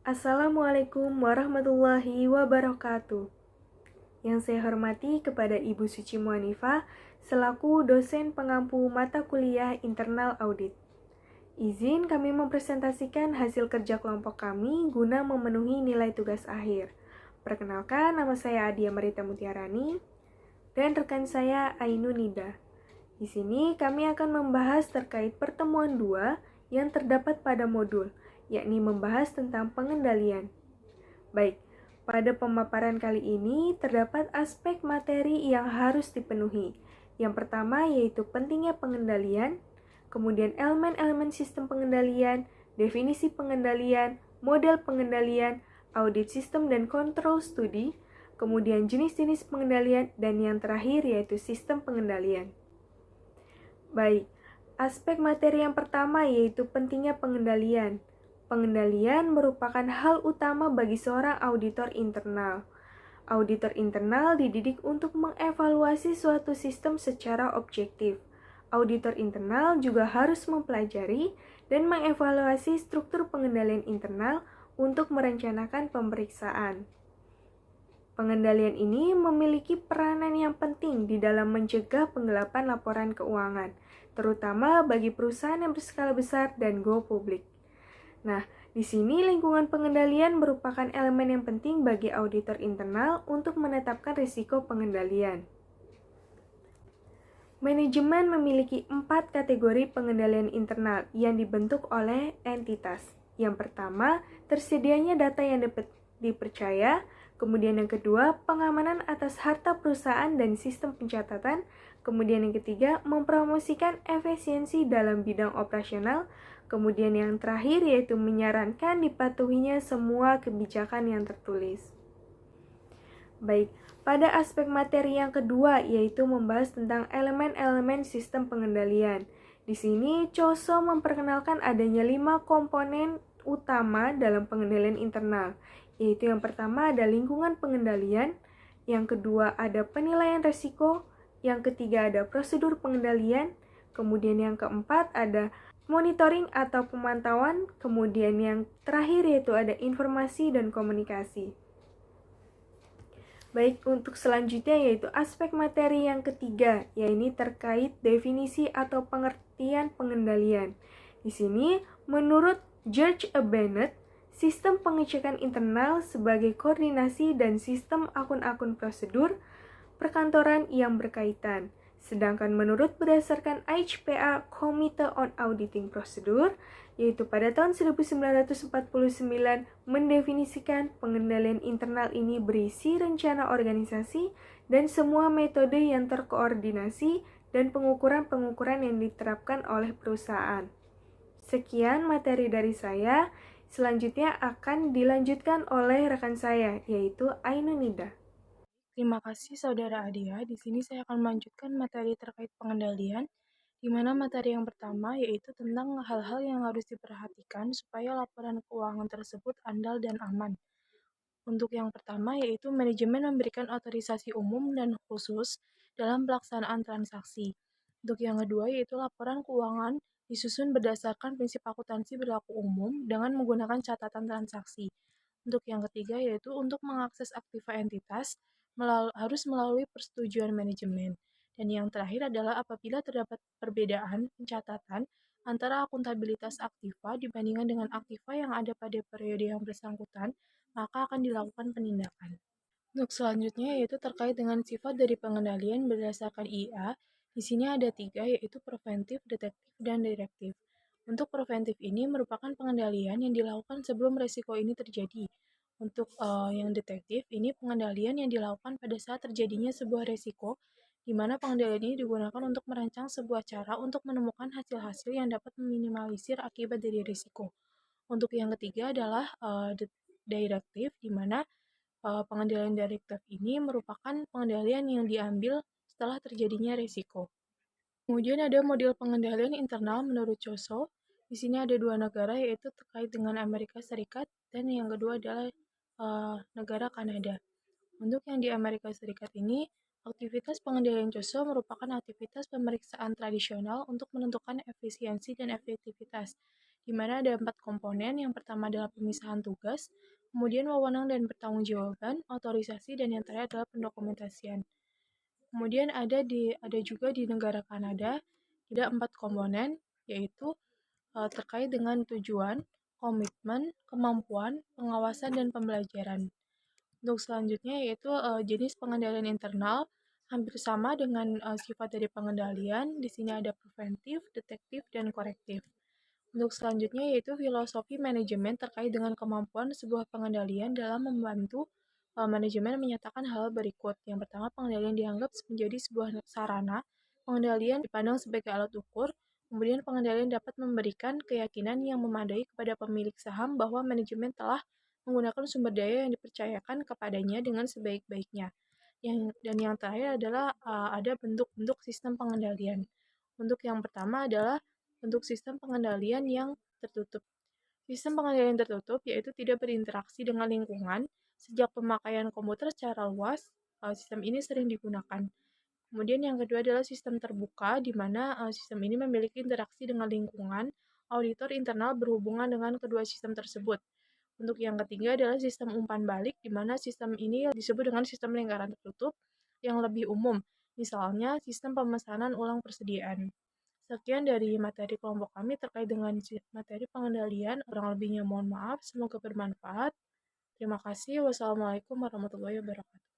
Assalamualaikum warahmatullahi wabarakatuh. Yang saya hormati kepada Ibu Suci Muanifah selaku dosen pengampu mata kuliah internal audit. Izin kami mempresentasikan hasil kerja kelompok kami guna memenuhi nilai tugas akhir. Perkenalkan, nama saya Adia Marita Mutiarani dan rekan saya Ainu Nida. Di sini kami akan membahas terkait pertemuan 2 yang terdapat pada modul, yakni membahas tentang pengendalian. Baik, pada pemaparan kali ini terdapat aspek materi yang harus dipenuhi. Yang pertama yaitu pentingnya pengendalian, kemudian elemen-elemen sistem pengendalian, definisi pengendalian, model pengendalian, audit sistem dan kontrol studi, kemudian jenis-jenis pengendalian, dan yang terakhir yaitu sistem pengendalian. Baik, aspek materi yang pertama yaitu pentingnya pengendalian. Pengendalian merupakan hal utama bagi seorang auditor internal. Auditor internal dididik untuk mengevaluasi suatu sistem secara objektif. Auditor internal juga harus mempelajari dan mengevaluasi struktur pengendalian internal untuk merencanakan pemeriksaan. Pengendalian ini memiliki peranan yang penting di dalam mencegah penggelapan laporan keuangan, terutama bagi perusahaan yang berskala besar dan go publik. Nah, di sini lingkungan pengendalian merupakan elemen yang penting bagi auditor internal untuk menetapkan risiko pengendalian. Manajemen memiliki 4 kategori pengendalian internal yang dibentuk oleh entitas. Yang pertama, tersedianya data yang dapat dipercaya. Kemudian yang kedua, pengamanan atas harta perusahaan dan sistem pencatatan. Kemudian yang ketiga, mempromosikan efisiensi dalam bidang operasional. Kemudian yang terakhir yaitu menyarankan dipatuhinya semua kebijakan yang tertulis. Baik, pada aspek materi yang kedua yaitu membahas tentang elemen-elemen sistem pengendalian. Di sini COSO memperkenalkan adanya 5 komponen utama dalam pengendalian internal, yaitu yang pertama ada lingkungan pengendalian, yang kedua ada penilaian risiko, yang ketiga ada prosedur pengendalian, kemudian yang keempat ada monitoring atau pemantauan, kemudian yang terakhir yaitu ada informasi dan komunikasi. Baik, untuk selanjutnya yaitu aspek materi yang ketiga, yaitu terkait definisi atau pengertian pengendalian. Di sini, menurut George A. Bennett, sistem pengecekan internal sebagai koordinasi dan sistem akun-akun prosedur perkantoran yang berkaitan. Sedangkan menurut berdasarkan IHPA Committee on Auditing Procedure, yaitu pada tahun 1949 mendefinisikan pengendalian internal ini berisi rencana organisasi dan semua metode yang terkoordinasi dan pengukuran-pengukuran yang diterapkan oleh perusahaan. Sekian materi dari saya, selanjutnya akan dilanjutkan oleh rekan saya, yaitu Ainu Nida. Terima kasih Saudara Adia. Di sini saya akan melanjutkan materi terkait pengendalian, di mana materi yang pertama yaitu tentang hal-hal yang harus diperhatikan supaya laporan keuangan tersebut andal dan aman. Untuk yang pertama yaitu manajemen memberikan otorisasi umum dan khusus dalam pelaksanaan transaksi. Untuk yang kedua yaitu laporan keuangan disusun berdasarkan prinsip akuntansi berlaku umum dengan menggunakan catatan transaksi. Untuk yang ketiga yaitu untuk mengakses aktiva entitas harus melalui persetujuan manajemen. Dan yang terakhir adalah apabila terdapat perbedaan pencatatan antara akuntabilitas aktiva dibandingkan dengan aktiva yang ada pada periode yang bersangkutan, maka akan dilakukan penindakan. Untuk selanjutnya yaitu terkait dengan sifat dari pengendalian berdasarkan IA. Di sini ada 3 yaitu preventif, detektif, dan direktif. Untuk preventif ini merupakan pengendalian yang dilakukan sebelum resiko ini terjadi. Untuk yang detektif ini pengendalian yang dilakukan pada saat terjadinya sebuah resiko, di mana pengendalian ini digunakan untuk merancang sebuah cara untuk menemukan hasil-hasil yang dapat meminimalisir akibat dari risiko. Untuk yang ketiga adalah direktif, di mana pengendalian direktif ini merupakan pengendalian yang diambil setelah terjadinya risiko. Kemudian ada model pengendalian internal menurut COSO. Di sini ada 2 negara yaitu terkait dengan Amerika Serikat dan yang kedua adalah negara Kanada. Untuk yang di Amerika Serikat ini, aktivitas pengendalian COSO merupakan aktivitas pemeriksaan tradisional untuk menentukan efisiensi dan efektivitas. di mana ada 4 komponen. Yang pertama adalah pemisahan tugas, kemudian wewenang dan pertanggungjawaban, otorisasi, dan yang terakhir adalah pendokumentasian. Kemudian ada juga di negara Kanada ada 4 komponen, yaitu terkait dengan tujuan, komitmen, kemampuan, pengawasan, dan pembelajaran. Untuk selanjutnya yaitu jenis pengendalian internal, hampir sama dengan sifat dari pengendalian. Di sini ada preventif, detektif, dan korektif. Untuk selanjutnya yaitu filosofi manajemen terkait dengan kemampuan sebuah pengendalian dalam membantu manajemen menyatakan hal berikut. Yang pertama, pengendalian dianggap menjadi sebuah sarana, pengendalian dipandang sebagai alat ukur, kemudian pengendalian dapat memberikan keyakinan yang memadai kepada pemilik saham bahwa manajemen telah menggunakan sumber daya yang dipercayakan kepadanya dengan sebaik-baiknya. Dan yang terakhir adalah ada bentuk-bentuk sistem pengendalian. Untuk yang pertama adalah bentuk sistem pengendalian yang tertutup. Sistem pengendalian tertutup yaitu tidak berinteraksi dengan lingkungan. Sejak pemakaian komputer secara luas, sistem ini sering digunakan. Kemudian yang kedua adalah sistem terbuka, di mana sistem ini memiliki interaksi dengan lingkungan. Auditor internal berhubungan dengan kedua sistem tersebut. Untuk yang ketiga adalah sistem umpan balik, di mana sistem ini disebut dengan sistem lingkaran tertutup yang lebih umum, misalnya sistem pemesanan ulang persediaan. Sekian dari materi kelompok kami terkait dengan materi pengendalian. Kurang lebihnya mohon maaf, semoga bermanfaat. Terima kasih. Wassalamualaikum warahmatullahi wabarakatuh.